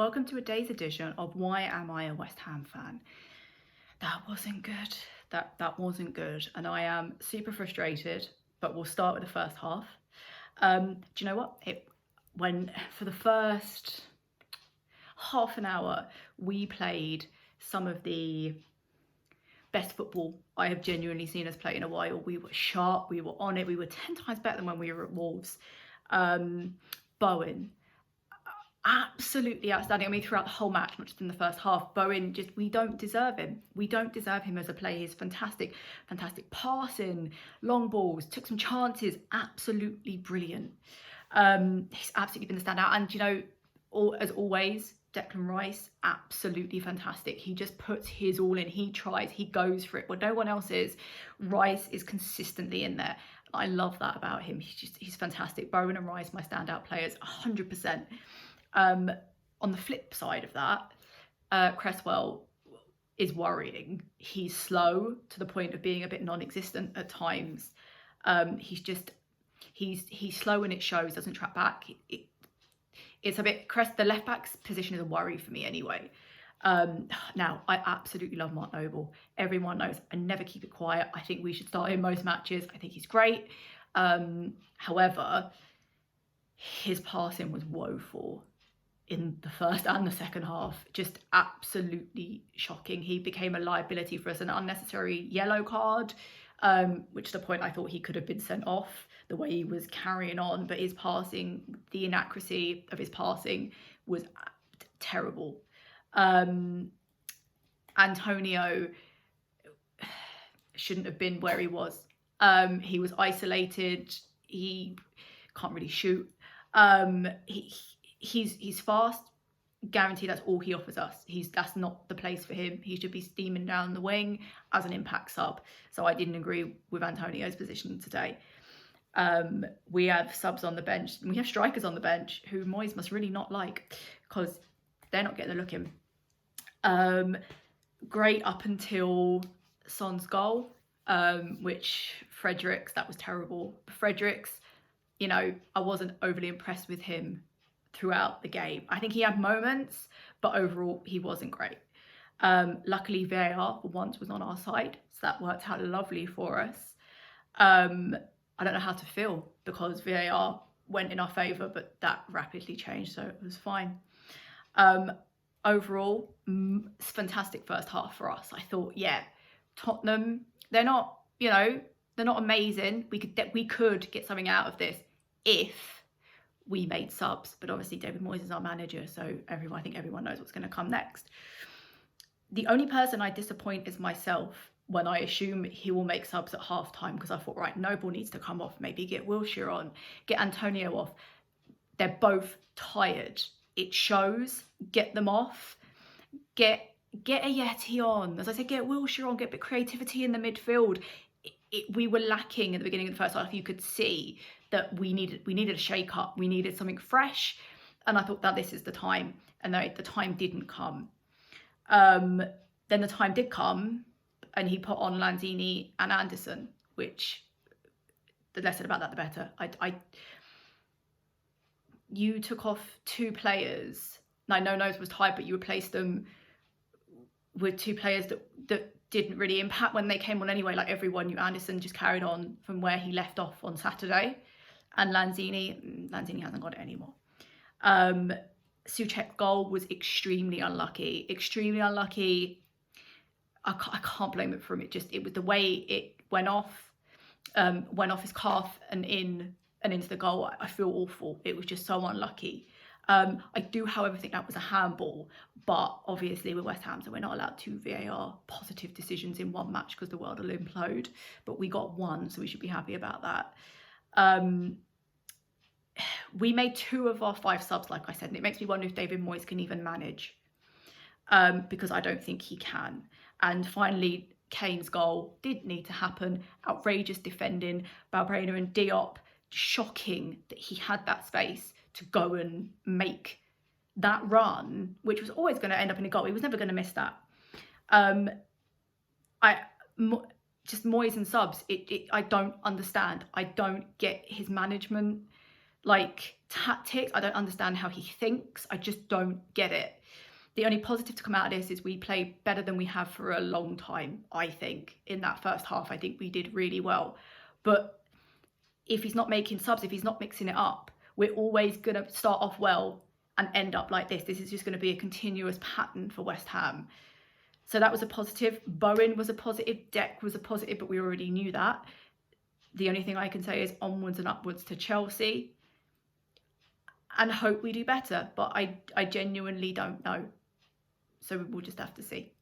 Welcome to a day's edition of Why Am I a West Ham Fan? That wasn't good. That wasn't good. And I am super frustrated, but we'll start with the first half. Do you know what? When for the first half an hour, we played some of the best football I have genuinely seen us play in a while. We were sharp, we were on it, we were 10 times better than when we were at Wolves. Bowen, absolutely outstanding. I mean, throughout the whole match, not just in the first half. Bowen, we don't deserve him. We don't deserve him as a player. He's fantastic passing, long balls, took some chances, absolutely brilliant. He's absolutely been the standout. And, as always, Declan Rice, absolutely fantastic. He just puts his all in. He tries, he goes for it. Well, no one else is. Rice is consistently in there. I love that about him. He's fantastic. Bowen and Rice, my standout players, 100%. On the flip side of that, Cresswell is worrying. He's slow to the point of being a bit non-existent at times. He's slow and it shows, doesn't track back. It's a bit, the left back's position is a worry for me anyway. Now, I absolutely love Mark Noble. Everyone knows I never keep it quiet. I think we should start him most matches. I think he's great. However, his passing was woeful in the first and the second half. Just absolutely shocking. He became a liability for us, an unnecessary yellow card, which to the point I thought he could have been sent off the way he was carrying on. But his passing, the inaccuracy of his passing was terrible. Antonio shouldn't have been where he was. He was isolated. He can't really shoot. He's fast. Guaranteed that's all he offers us. That's not the place for him. He should be steaming down the wing as an impact sub. So I didn't agree with Antonio's position today. We have subs on the bench. We have strikers on the bench who Moyes must really not like because they're not getting the look in. Great up until Son's goal, which Fredericks, that was terrible. Fredericks, I wasn't overly impressed with him throughout the game. I think he had moments, but overall he wasn't great. Luckily VAR for once was on our side, so that worked out lovely for us. I don't know how to feel because VAR went in our favour, but that rapidly changed, so it was fine. Overall, fantastic first half for us. I thought, yeah, Tottenham, they're not amazing. We could get something out of this if we made subs, but obviously David Moyes is our manager, so I think everyone knows what's going to come next. The only person I disappoint is myself when I assume he will make subs at half time, because I thought, right, Noble needs to come off, maybe get Wilshere on, get Antonio off. They're both tired. It shows. Get them off. Get Ayeti on. As I said, get Wilshere on, get a bit of creativity in the midfield. We were lacking at the beginning of the first half. You could see that we needed a shake up. We needed something fresh. And I thought that this is the time. And the time didn't come. Then the time did come and he put on Lanzini and Anderson, which the less said about that, the better. You took off two players. I know Nose was tired, but you replaced them with two players that didn't really impact when they came on anyway. Like everyone knew Anderson just carried on from where he left off on Saturday. And Lanzini hasn't got it anymore. Souček's goal was extremely unlucky. I can't blame it for him. It was the way it went off his calf and into the goal. I feel awful. It was just so unlucky. I do, however, think that was a handball, but obviously we're West Ham, so we're not allowed 2 VAR positive decisions in one match because the world will implode. But we got one, so we should be happy about that. We made 2 of our 5 subs, like I said, and it makes me wonder if David Moyes can even manage, because I don't think he can. And finally, Kane's goal did need to happen. Outrageous defending, Balbuena and Diop. Shocking that he had that space to go and make that run, which was always going to end up in a goal. He was never going to miss that. Just Moyes and subs, I don't understand. I don't get his management. Like, tactics. I don't understand how he thinks. I just don't get it. The only positive to come out of this is we played better than we have for a long time, I think, in that first half. I think we did really well. But if he's not making subs, if he's not mixing it up, we're always going to start off well and end up like this. This is just going to be a continuous pattern for West Ham. So that was a positive. Bowen was a positive. Deck was a positive, but we already knew that. The only thing I can say is onwards and upwards to Chelsea. And hope we do better. But I genuinely don't know. So we'll just have to see.